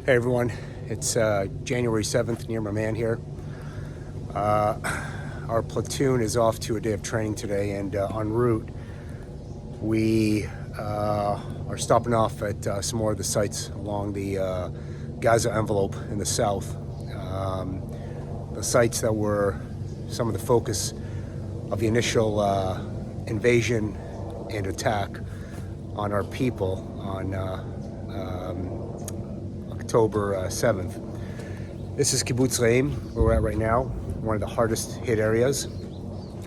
Hey everyone, it's January 7th, Nir Maman here. Our platoon is off to a day of training today, and en route we are stopping off at some more of the sites along the Gaza envelope in the south. The sites that were some of the focus of the initial invasion and attack on our people on October 7th. This is Kibbutz where we're at right now, one of the hardest hit areas.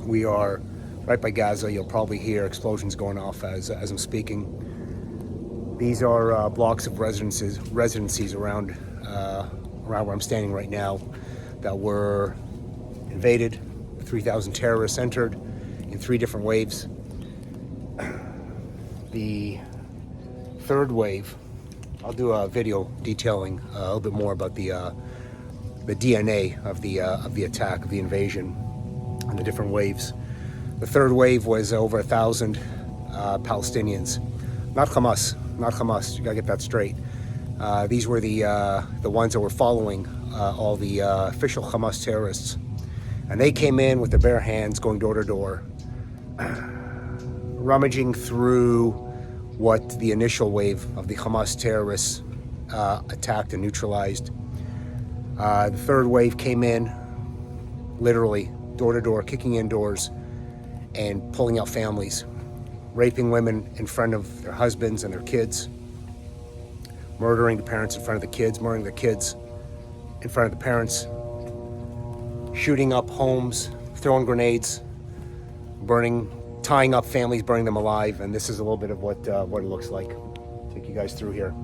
We are right by Gaza. You'll probably hear explosions going off as I'm speaking. These are blocks of residencies around where I'm standing right now that were invaded. 3,000 terrorists entered in 3 different waves. The third wave, I'll do a video detailing a little bit more about the DNA of the attack, of the invasion, and the different waves. The third wave was over 1,000 Palestinians, not Hamas. You gotta get that straight. These were the ones that were following all the official Hamas terrorists, and they came in with their bare hands, going door to door, rummaging through what the initial wave of the Hamas terrorists attacked and neutralized. The third wave came in, literally door to door, kicking in doors and pulling out families, raping women in front of their husbands and their kids, murdering the parents in front of the kids, murdering the kids in front of the parents, shooting up homes, throwing grenades, tying up families, burning them alive. And this is a little bit of what it looks like. Take you guys through here.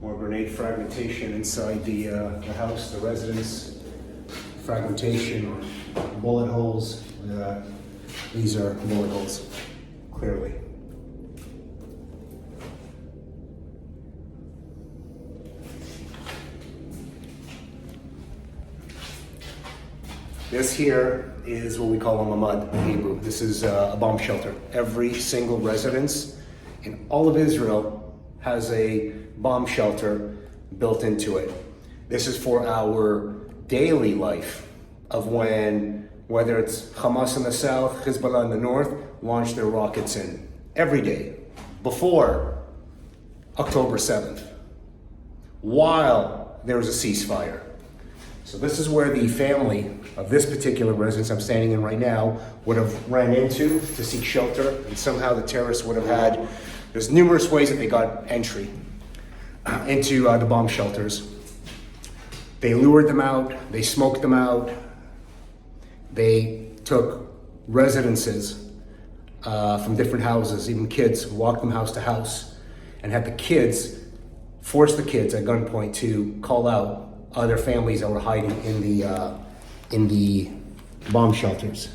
More grenade fragmentation inside the house, the residence. Fragmentation, bullet holes. These are bullet holes, clearly. This here is what we call a mamad in Hebrew. This is a bomb shelter. Every single residence in all of Israel has a bomb shelter built into it. This is for our daily life of whether it's Hamas in the south, Hezbollah in the north, launch their rockets in every day before October 7th, while there was a ceasefire. So this is where the family of this particular residence I'm standing in right now would have ran into to seek shelter, and somehow the terrorists would have had, there's numerous ways that they got entry into the bomb shelters. They lured them out, they smoked them out, they took residences from different houses, even kids, walked them house to house, and had the kids, force the kids at gunpoint to call out other families that were hiding in the bomb shelters.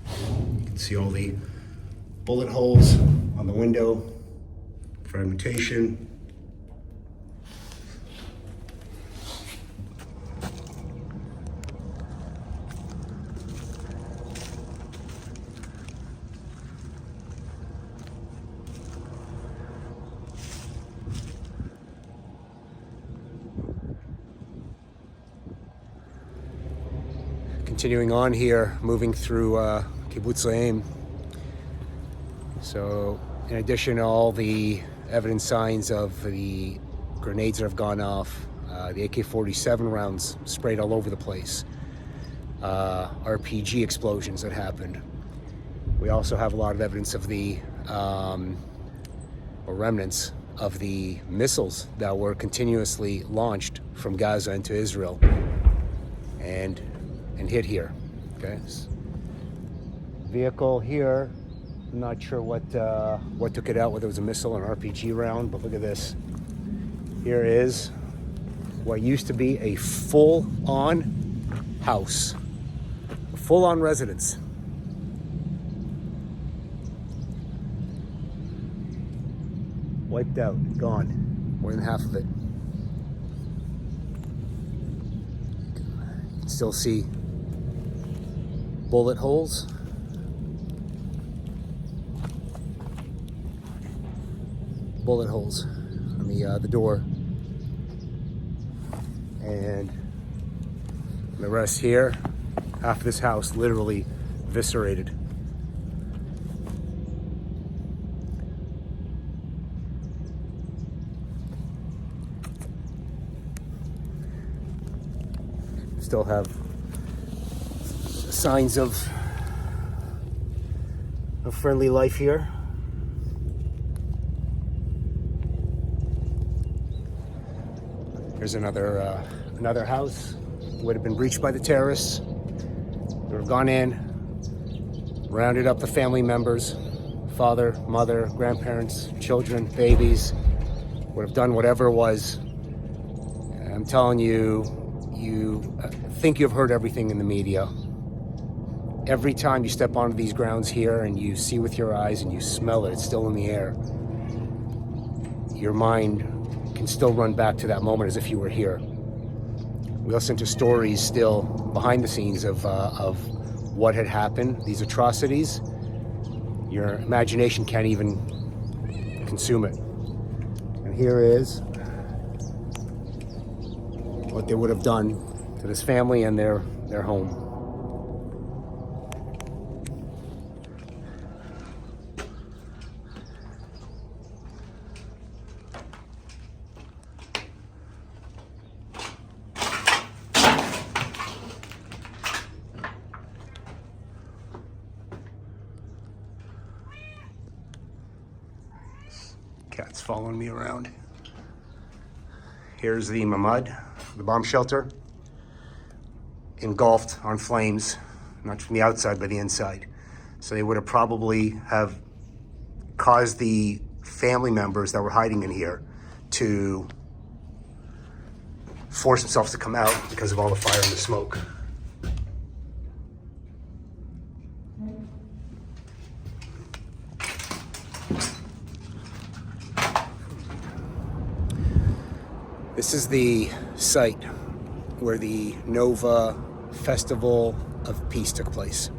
You can see all the bullet holes on the window, fragmentation. Continuing on here, moving through Kibbutz. So in addition to all the evident signs of the grenades that have gone off, the AK-47 rounds sprayed all over the place, RPG explosions that happened. We also have a lot of evidence of the, or remnants of the missiles that were continuously launched from Gaza into Israel and hit here. Okay, vehicle here. I'm not sure what took it out, whether it was a missile or an RPG round, but look at this. Here is what used to be a full-on house, a full-on residence. Wiped out, gone, more than half of it. You can still see bullet holes. Bullet holes on the door. And the rest here, half of this house literally eviscerated. Still have signs of friendly life here. Here's another house. Would have been breached by the terrorists. They would have gone in, rounded up the family members, father, mother, grandparents, children, babies. Would have done whatever it was. And I'm telling you, you think you've heard everything in the media. Every time you step onto these grounds here and you see with your eyes and you smell it, it's still in the air. Your mind can still run back to that moment as if you were here. We listen to stories still behind the scenes of what had happened, these atrocities. Your imagination can't even consume it. And here is what they would have done to this family and their home. Cat's following me around. Here's the Mamad, the bomb shelter, engulfed on flames, not from the outside, but the inside. So they would have probably have caused the family members that were hiding in here to force themselves to come out because of all the fire and the smoke. This is the site where the Nova Festival of Peace took place.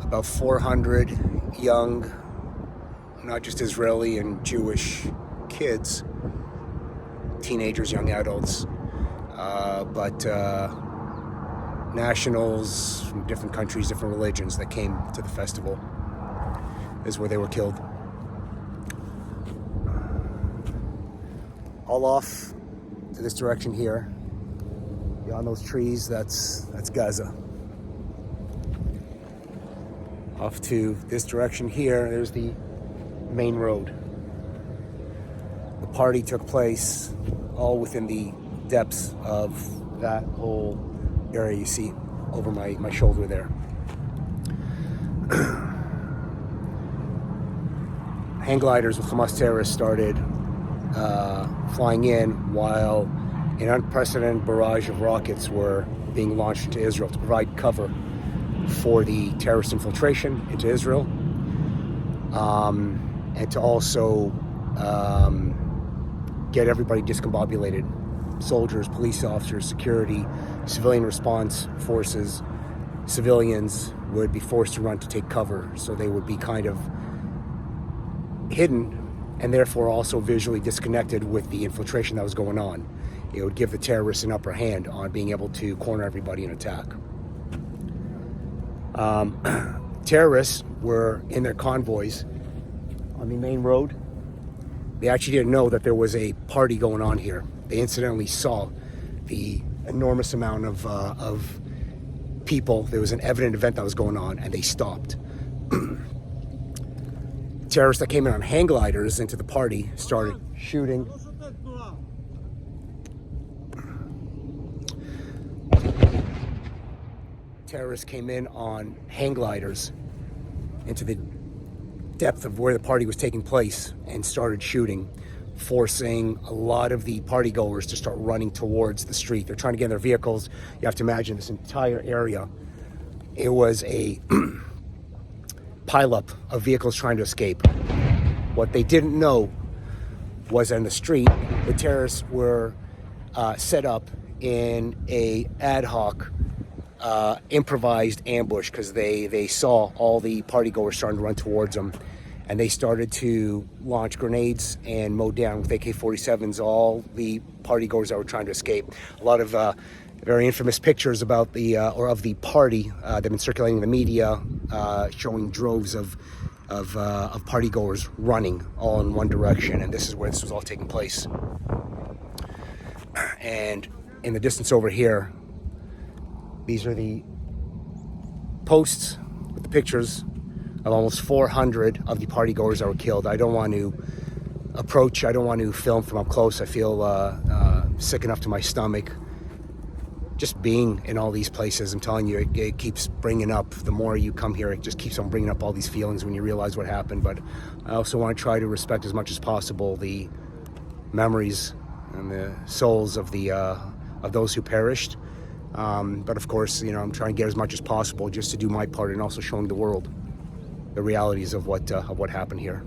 About 400 young, not just Israeli and Jewish kids, teenagers, young adults, but nationals from different countries, different religions that came to the festival. This is where they were killed. All off to this direction here. Beyond those trees, that's Gaza. Off to this direction here, there's the main road. The party took place all within the depths of that whole area you see over my shoulder there. Hang gliders with Hamas terrorists started flying in while an unprecedented barrage of rockets were being launched into Israel to provide cover for the terrorist infiltration into Israel, and to also get everybody discombobulated. Soldiers, police officers, security, civilian response forces, civilians would be forced to run to take cover, so they would be kind of hidden and therefore also visually disconnected with the infiltration that was going on. it would give the terrorists an upper hand on being able to corner everybody and attack. Terrorists were in their convoys on the main road. They actually didn't know that there was a party going on here. They incidentally saw the enormous amount of people. There was an evident event that was going on, and they stopped. Terrorists that came in on hang gliders into the party started shooting. Terrorists came in on hang gliders into the depth of where the party was taking place and started shooting, forcing a lot of the party goers to start running towards the street. They're trying to get in their vehicles. You have to imagine this entire area. It was a pileup of vehicles trying to escape. What they didn't know was on the street, the terrorists were set up in a ad hoc improvised ambush, because they saw all the party goers starting to run towards them, and they started to launch grenades and mow down with AK-47s all the party goers that were trying to escape. A lot of very infamous pictures about the of the party that have been circulating in the media, showing droves of party goers running all in one direction, and this is where this was all taking place. And in the distance over here, these are the posts with the pictures of almost 400 of the party goers that were killed. I don't want to approach, I don't want to film from up close. I feel sick enough to my stomach just being in all these places. I'm telling you, it keeps bringing up, the more you come here, it just keeps on bringing up all these feelings when you realize what happened. But I also want to try to respect as much as possible the memories and the souls of those who perished. But of course, you know, I'm trying to get as much as possible just to do my part, and also showing the world the realities of what happened here.